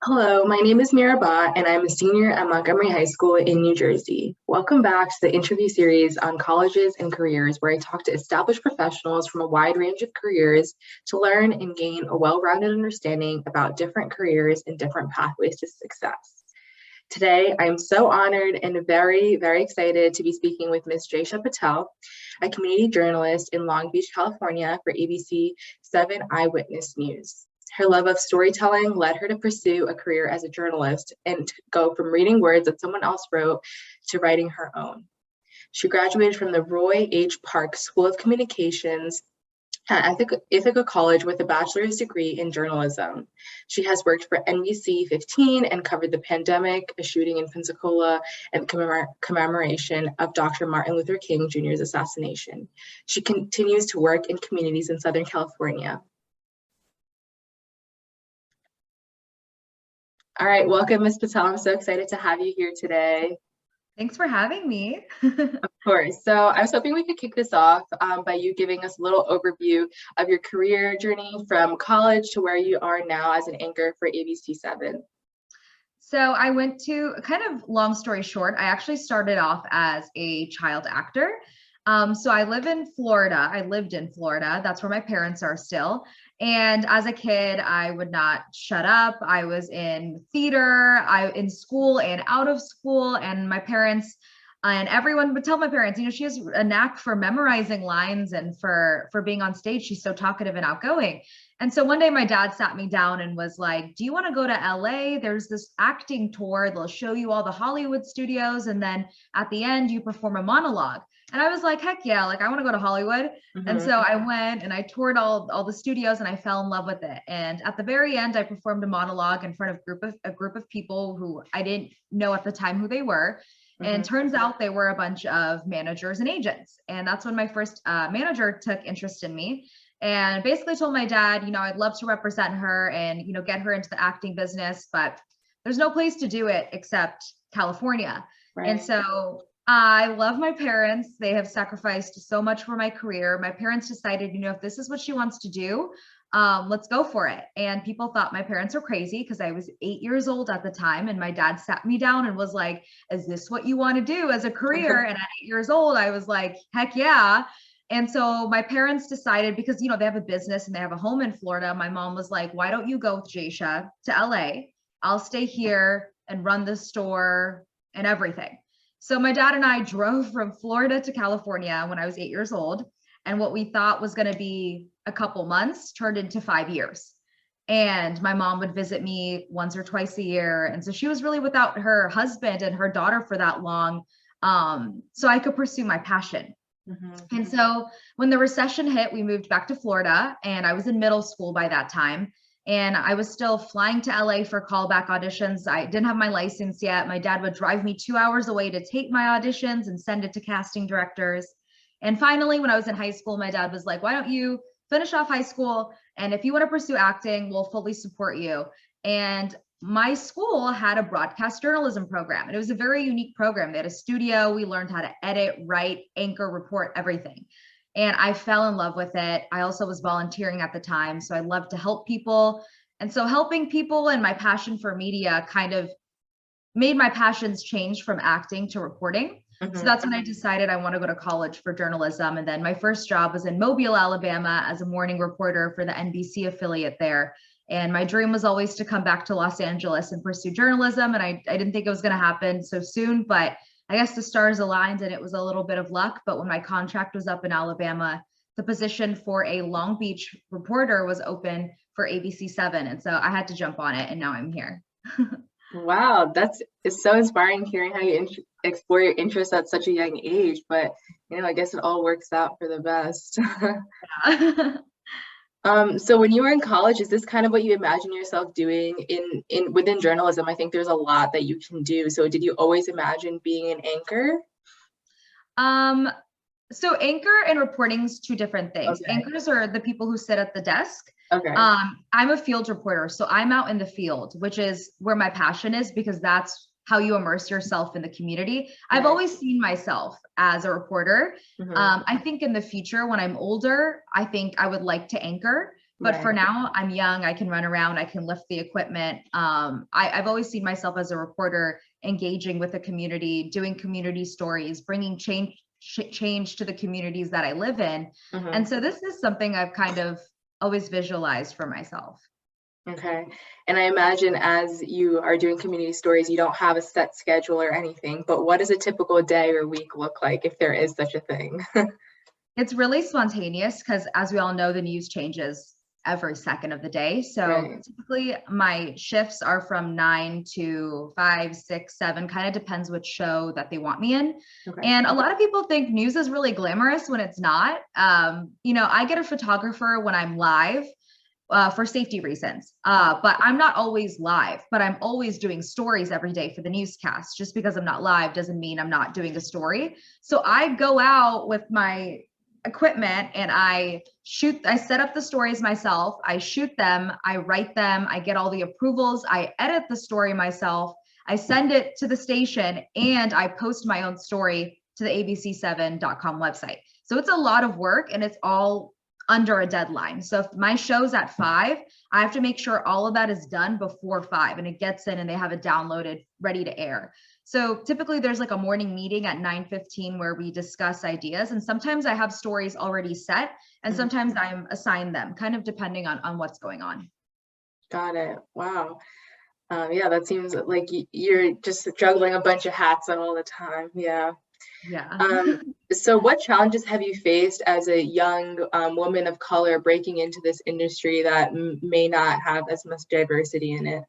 Hello, my name is Meera Bhatt, and I'm a senior at Montgomery High School in New Jersey. Welcome back to the interview series on colleges and careers, where I talk to established professionals from a wide range of careers to learn and gain a well-rounded understanding about different careers and different pathways to success. Today, I'm so honored and very excited to be speaking with Ms. Jaysha Patel, a community journalist in Long Beach, California for ABC7 Eyewitness News. Her love of storytelling led her to pursue a career as a journalist and to go from reading words that someone else wrote to writing her own. She graduated from the Roy H. Park School of Communications at Ithaca College with a bachelor's degree in journalism. She has worked for NBC 15 and covered the pandemic, a shooting in Pensacola, and commemoration of Dr. Martin Luther King Jr.'s assassination. She continues to work in communities in Southern California. All right, welcome, Ms. Patel. I'm so excited to have you here today. Thanks for having me. Of course. So I was hoping we could kick this off by you giving us a little overview of your career journey from college to where you are now as an anchor for ABC7. So I went to, kind of long story short, I actually started off as a child actor. So I lived in Florida. That's where my parents are still. And as a kid, I would not shut up. I was in theater, in school and out of school. And my parents and everyone would tell my parents, she has a knack for memorizing lines and for being on stage. She's so talkative and outgoing. And so one day my dad sat me down and was like, do you want to go to LA? There's this acting tour. They'll show you all the Hollywood studios. And then at the end, you perform a monologue. And I was like, heck yeah, like I want to go to Hollywood. And so I went and I toured all the studios and I fell in love with it. And at the very end, I performed a monologue in front of a group of people who I didn't know at the time who they were. And turns out they were a bunch of managers and agents. And that's when my first manager took interest in me and basically told my dad, I'd love to represent her and, get her into the acting business, but there's no place to do it except California. Right. And so I love my parents. They have sacrificed so much for my career. My parents decided, if this is what she wants to do, let's go for it. And people thought my parents were crazy because I was 8 years old at the time. And my dad sat me down and was like, is this what you want to do as a career? And at 8 years old, I was like, heck yeah. And so my parents decided, because, they have a business and they have a home in Florida. My mom was like, why don't you go with Jaysha to LA? I'll stay here and run the store and everything. So my dad and I drove from Florida to California when I was 8 years old. And what we thought was going to be a couple months turned into 5 years. And my mom would visit me once or twice a year. And so she was really without her husband and her daughter for that long. So I could pursue my passion. And so when the recession hit, we moved back to Florida and I was in middle school by that time. And I was still flying to LA for callback auditions. I didn't have my license yet. My dad would drive me 2 hours away to tape my auditions and send it to casting directors. And finally, when I was in high school, my dad was like, why don't you finish off high school? And if you want to pursue acting, we'll fully support you. And my school had a broadcast journalism program. And it was a very unique program. They had a studio. We learned how to edit, write, anchor, report, everything. And I fell in love with it. I also was volunteering at the time. So I loved to help people. And so helping people and my passion for media kind of made my passions change from acting to reporting. So that's when I decided I want to go to college for journalism. And then my first job was in Mobile, Alabama as a morning reporter for the NBC affiliate there. And my dream was always to come back to Los Angeles and pursue journalism. And I didn't think it was going to happen so soon, but I guess the stars aligned and it was a little bit of luck. But when my contract was up in Alabama, the position for a Long Beach reporter was open for ABC7. And so I had to jump on it and now I'm here. Wow, it's so inspiring hearing how you explore your interests at such a young age. But, I guess it all works out for the best. Yeah. So when you were in college, is this kind of what you imagine yourself doing within journalism? I think there's a lot that you can do. So did you always imagine being an anchor? So anchor and reporting is two different things. Okay. Anchors are the people who sit at the desk. Okay. I'm a field reporter, so I'm out in the field, which is where my passion is because that's how you immerse yourself in the community. Right. I've always seen myself as a reporter. I think in the future, when I'm older, I think I would like to anchor But for Right. now, I'm young, I can run around, I can lift the equipment. I've always seen myself as a reporter engaging with the community, doing community stories, bringing change to the communities that I live in. And Hmm. so this is something I've kind of always visualized for myself. Okay. And I imagine as you are doing community stories, you don't have a set schedule or anything, but what does a typical day or week look like if there is such a thing? It's really spontaneous because, as we all know, the news changes every second of the day. So Right. typically my shifts are from 9 to 5, 6, 7, kind of depends which show that they want me in. Okay. And a lot of people think news is really glamorous when it's not. I get a photographer when I'm live for safety reasons. But I'm not always live, but I'm always doing stories every day for the newscast. Just because I'm not live doesn't mean I'm not doing a story. So I go out with my equipment and I set up the stories myself, I shoot them, I write them, I get all the approvals, I edit the story myself, I send it to the station, and I post my own story to the ABC7.com website. So it's a lot of work and it's all under a deadline. So if my show's at 5, I have to make sure all of that is done before 5 and it gets in and they have it downloaded, ready to air. So typically there's like a morning meeting at 9:15 where we discuss ideas. And sometimes I have stories already set and Mhm. sometimes I'm assigned them, kind of depending on what's going on. Got it. Wow. Yeah, that seems like you're just juggling a bunch of hats all the time. Yeah. Yeah. Um, so what challenges have you faced as a young woman of color breaking into this industry that may not have as much diversity in it?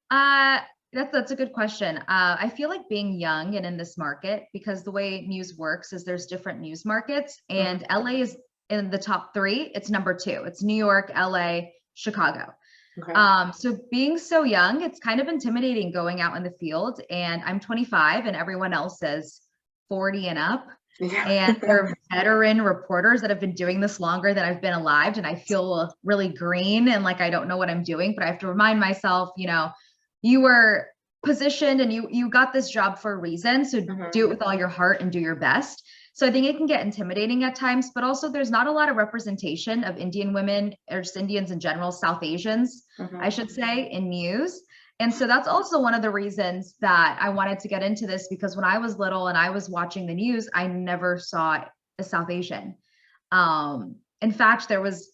Uh, that's a good question. I feel like being young and in this market, because the way news works is there's different news markets, Mhm. and LA is in the top 3. It's number 2. It's New York, LA, Chicago. Okay. So being so young, it's kind of intimidating going out in the field. And I'm 25, and everyone else is 40 and up. Yeah. And they're veteran reporters that have been doing this longer than I've been alive. And I feel really green and like I don't know what I'm doing, but I have to remind myself, you were positioned and you got this job for a reason. So Mhm. do it with all your heart and do your best. So I think it can get intimidating at times, but also there's not a lot of representation of Indian women or just Indians in general, South Asians, I Mhm. should say, in news. And so that's also one of the reasons that I wanted to get into this, because when I was little and I was watching the news, I never saw a South Asian. In fact, there was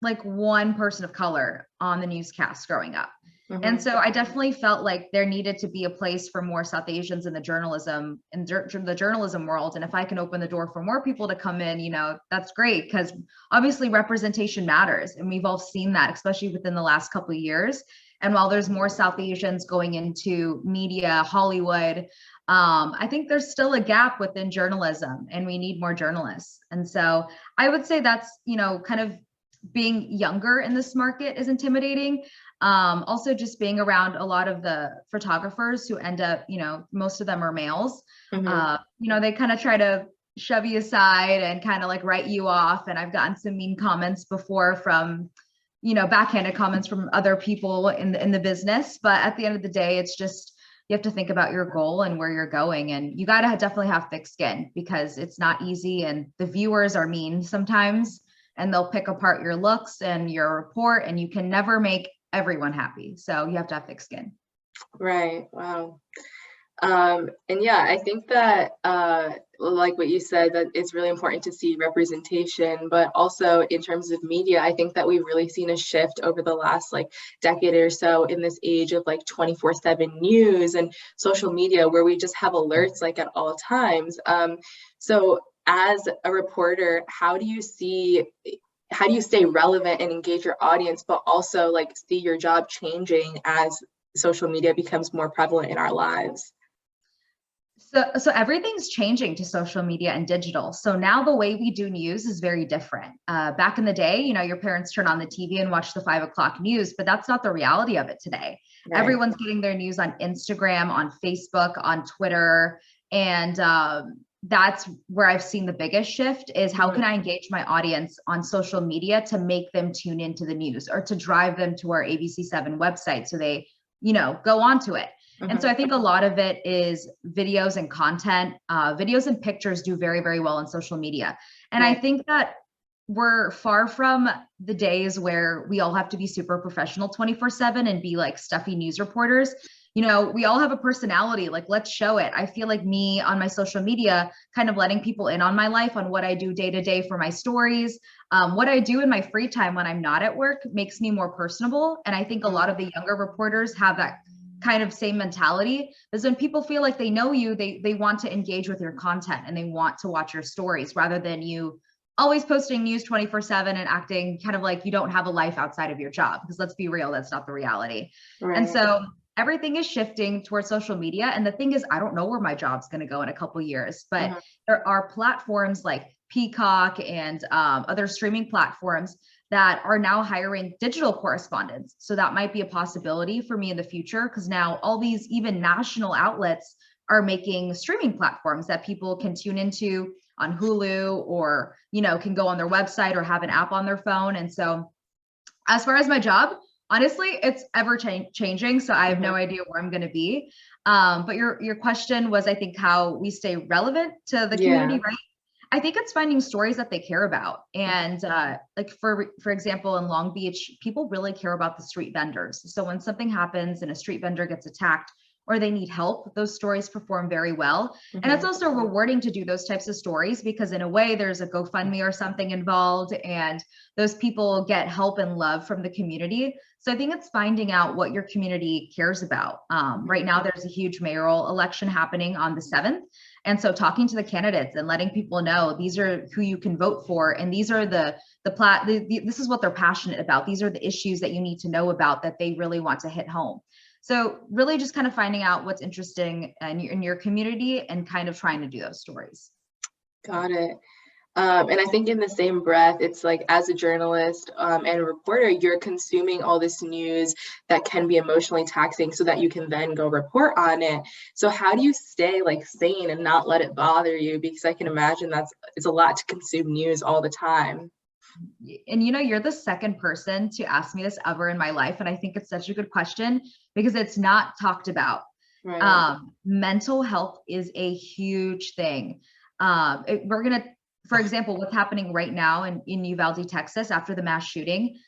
like one person of color on the newscast growing up. And Mhm. so I definitely felt like there needed to be a place for more South Asians in the journalism world. And if I can open the door for more people to come in, that's great, because obviously representation matters. And we've all seen that, especially within the last couple of years. And while there's more South Asians going into media, Hollywood, I think there's still a gap within journalism and we need more journalists. And so I would say that's, kind of being younger in this market is intimidating. Also just being around a lot of the photographers who end up, most of them are males. Mhm. They kind of try to shove you aside and kind of like write you off. And I've gotten some mean comments before from, backhanded comments from other people in the business. But at the end of the day, it's just, you have to think about your goal and where you're going. And you got to definitely have thick skin, because it's not easy. And the viewers are mean sometimes, and they'll pick apart your looks and your report, and you can never make everyone happy. So you have to have thick skin. Right. Wow. And yeah, I think that like what you said, that it's really important to see representation, but also in terms of media, I think that we've really seen a shift over the last like decade or so in this age of like 24/7 news and social media, where we just have alerts like at all times. So as a reporter, how do you stay relevant and engage your audience, but also like see your job changing as social media becomes more prevalent in our lives? So everything's changing to social media and digital. So now the way we do news is very different. Back in the day, your parents turn on the TV and watch the 5 o'clock news, but that's not the reality of it today. Right. Everyone's getting their news on Instagram, on Facebook, on Twitter. And that's where I've seen the biggest shift is how Mhm. can I engage my audience on social media to make them tune into the news or to drive them to our ABC7 website so they, go onto it. And so Mhm. I think a lot of it is videos and content. Videos and pictures do very, very well on social media. And I Right. think that we're far from the days where we all have to be super professional 24/7 and be like stuffy news reporters. You know, we all have a personality, like let's show it. I feel like me on my social media, kind of letting people in on my life, on what I do day to day for my stories, what I do in my free time when I'm not at work makes me more personable. And I think a lot of the younger reporters have that kind of same mentality, is when people feel like they know you, they want to engage with your content and they want to watch your stories rather than you always posting news 24/7 and acting kind of like you don't have a life outside of your job, because let's be real, that's not the reality. And Right. so everything is shifting towards social media. And the thing is, I don't know where my job's going to go in a couple years, but there are platforms like Peacock and other streaming platforms that are now hiring digital correspondents. So that might be a possibility for me in the future, because now all these even national outlets are making streaming platforms that people can tune into on Hulu, or, you know, can go on their website or have an app on their phone. And so as far as my job, honestly, it's ever changing. So I have no idea where I'm going to be. But your question was, I think, how we stay relevant to the community, right? I think it's finding stories that they care about. And like for example, in Long Beach, people really care about the street vendors. So when something happens and a street vendor gets attacked or they need help, those stories perform very well. And it's also rewarding to do those types of stories, because in a way there's a GoFundMe or something involved, and those people get help and love from the community. So I think it's finding out what your community cares about. Right now, there's a huge mayoral election happening on the 7th. And so talking to the candidates and letting people know these are who you can vote for, and these are this is what they're passionate about. These are the issues that you need to know about that they really want to hit home. So really just kind of finding out what's interesting in your community and kind of trying to do those stories. Got it. And I think in the same breath, it's like, as a journalist and a reporter, you're consuming all this news that can be emotionally taxing so that you can then go report on it. So how do you stay like sane and not let it bother you? Because I can imagine it's a lot to consume news all the time. And you know, you're the second person to ask me this ever in my life. And I think it's such a good question because it's not talked about. Right. Mental health is a huge thing. For example, what's happening right now in Uvalde, Texas, after the mass shooting,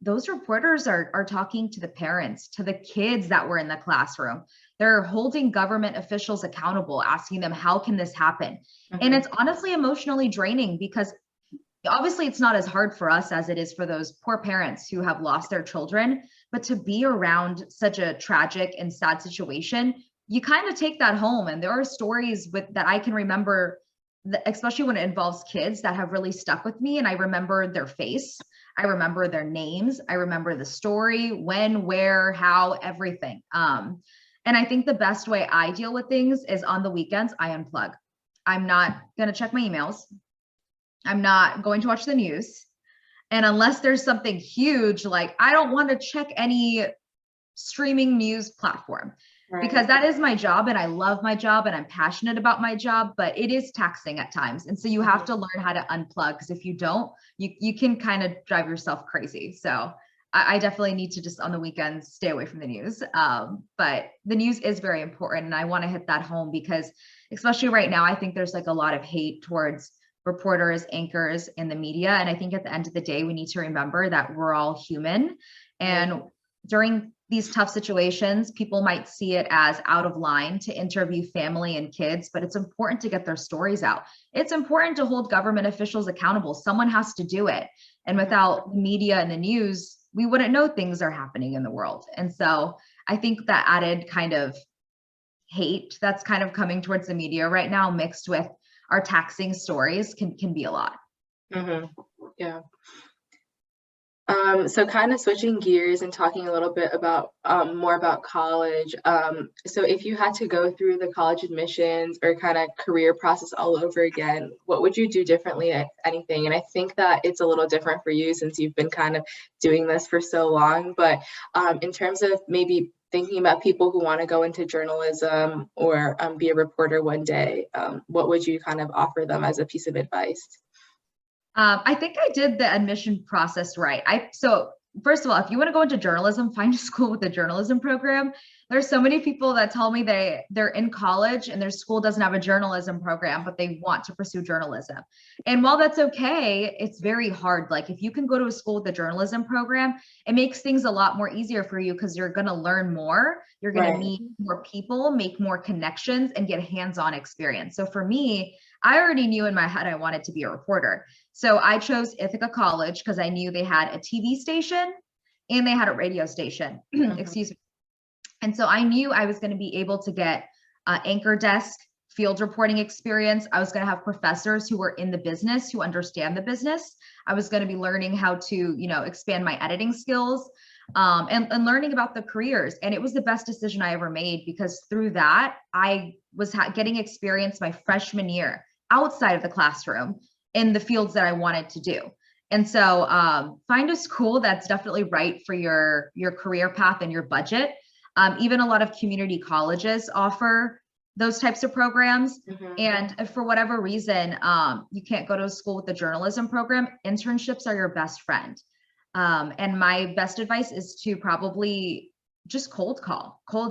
those reporters are talking to the parents, to the kids that were in the classroom. They're holding government officials accountable, asking them, how can this happen? And it's honestly emotionally draining, because obviously it's not as hard for us as it is for those poor parents who have lost their children, but to be around such a tragic and sad situation, you kind of take that home. And there are stories that I can remember, especially when it involves kids, that have really stuck with me. And I remember their face, I remember their names, I remember the story, when, where, how, everything. And I think the best way I deal with things is on the weekends, I unplug. I'm not going to check my emails. I'm not going to watch the news. And unless there's something huge, like I don't want to check any streaming news platform, because that is my job and I love my job and I'm passionate about my job, but it is taxing at times. And so you have to learn how to unplug, because if you don't, you can kind of drive yourself crazy. So I definitely need to just on the weekends stay away from the news. But the news is very important. And I want to hit that home because especially right now, I think there's like a lot of hate towards reporters, anchors, and the media. And I think at the end of the day, we need to remember that we're all human. And during these tough situations, people might see it as out of line to interview family and kids, but it's important to get their stories out. It's important to hold government officials accountable. Someone has to do it. And without the media and the news, we wouldn't know things are happening in the world. And so I think that added kind of hate that's kind of coming towards the media right now, mixed with our taxing stories, can be a lot. Yeah. So kind of switching gears and talking a little bit about more about college. So if you had to go through the college admissions or kind of career process all over again, what would you do differently, if anything? And I think that it's a little different for you since you've been kind of doing this for so long. But in terms of maybe thinking about people who want to go into journalism or be a reporter one day, what would you kind of offer them as a piece of advice? I think I did the admission process right. So first of all, if you want to go into journalism, find a school with a journalism program. There's so many people that tell me they're in college and their school doesn't have a journalism program, but they want to pursue journalism. And while that's okay, it's very hard. Like if you can go to a school with a journalism program, it makes things a lot more easier for you because you're going to learn more. You're going to meet more people, make more connections, and get hands-on experience. So for me, I already knew in my head I wanted to be a reporter. So I chose Ithaca College because I knew they had a TV station and they had a radio station. Excuse me. And so I knew I was going to be able to get anchor desk, field reporting experience. I was going to have professors who were in the business, who understand the business. I was going to be learning how to, expand my editing skills and learning about the careers. And it was the best decision I ever made because through that, I was getting experience my freshman year outside of the classroom in the fields that I wanted to do. And so find a school that's definitely right for your career path and your budget. Even a lot of community colleges offer those types of programs. And if for whatever reason, you can't go to a school with a journalism program, internships are your best friend. And my best advice is to probably just cold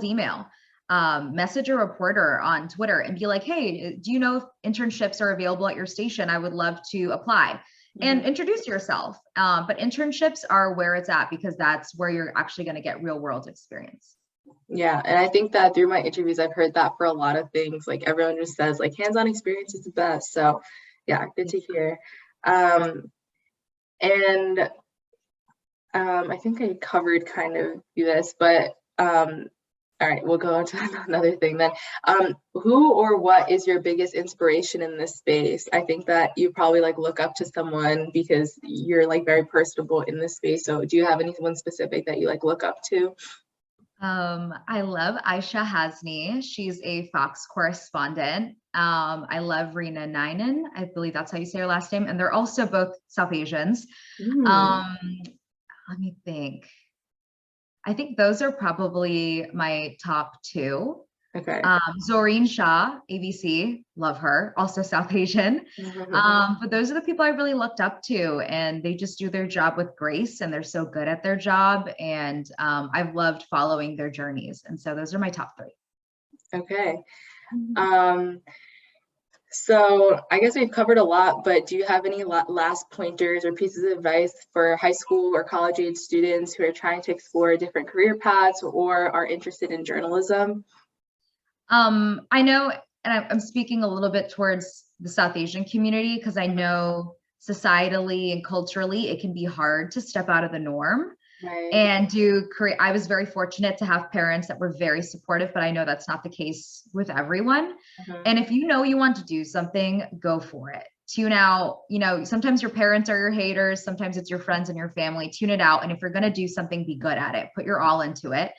email, message a reporter on Twitter and be like, hey, do you know if internships are available at your station? I would love to apply. And introduce yourself. But internships are where it's at because that's where you're actually going to get real world experience. Yeah, and I think that through my interviews, I've heard that for a lot of things. Like everyone just says, like hands-on experience is the best. So, yeah, good to hear. And I think I covered kind of this, but all right, we'll go on to another thing then. Who or what is your biggest inspiration in this space? I think that you probably like look up to someone because you're like very personable in this space. So, do you have anyone specific that you like look up to? I love Aisha Hasni. She's a Fox correspondent. I love Rina Nainen. I believe that's how you say her last name. And they're also both South Asians. Let me think. I think those are probably my top two. Okay. Zoreen Shah, ABC, love her, also South Asian. But those are the people I really looked up to, and they just do their job with grace, and they're so good at their job. And I've loved following their journeys. And so those are my top three. Okay. So I guess we've covered a lot, but do you have any last pointers or pieces of advice for high school or college age students who are trying to explore different career paths or are interested in journalism? I know, and I'm speaking a little bit towards the South Asian community because I know societally and culturally, it can be hard to step out of the norm and do career. I was very fortunate to have parents that were very supportive, but I know that's not the case with everyone. And if you know you want to do something, go for it. Tune out, sometimes your parents are your haters, sometimes it's your friends and your family. Tune it out. And if you're going to do something, be good at it. Put your all into it.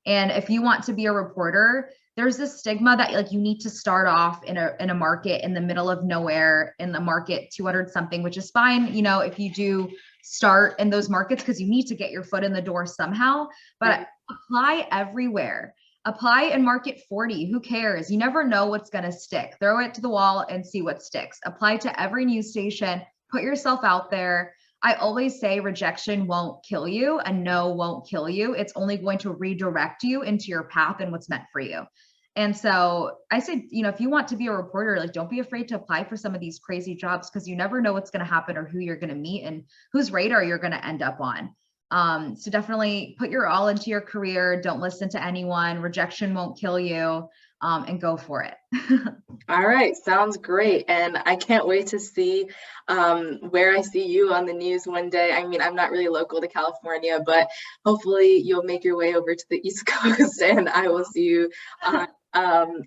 And if you want to be a reporter, there's this stigma that like you need to start off in a market in the middle of nowhere in the market 200 something, which is fine, if you do start in those markets because you need to get your foot in the door somehow, but apply everywhere. Apply in market 40. Who cares? You never know what's going to stick. Throw it to the wall and see what sticks. Apply to every news station. Put yourself out there. I always say rejection won't kill you. A no won't kill you. It's only going to redirect you into your path and what's meant for you. And so I say, if you want to be a reporter, like don't be afraid to apply for some of these crazy jobs because you never know what's going to happen or who you're going to meet and whose radar you're going to end up on. So definitely put your all into your career. Don't listen to anyone. Rejection won't kill you. And go for it. All right, sounds great. And I can't wait to see where I see you on the news one day. I mean, I'm not really local to California, but hopefully you'll make your way over to the East Coast and I will see you on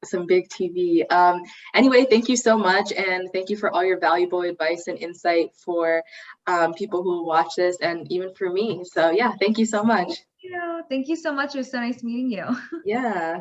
some big TV. Anyway, thank you so much. And thank you for all your valuable advice and insight for people who will watch this and even for me. So yeah, thank you so much. Thank you so much. It was so nice meeting you. Yeah.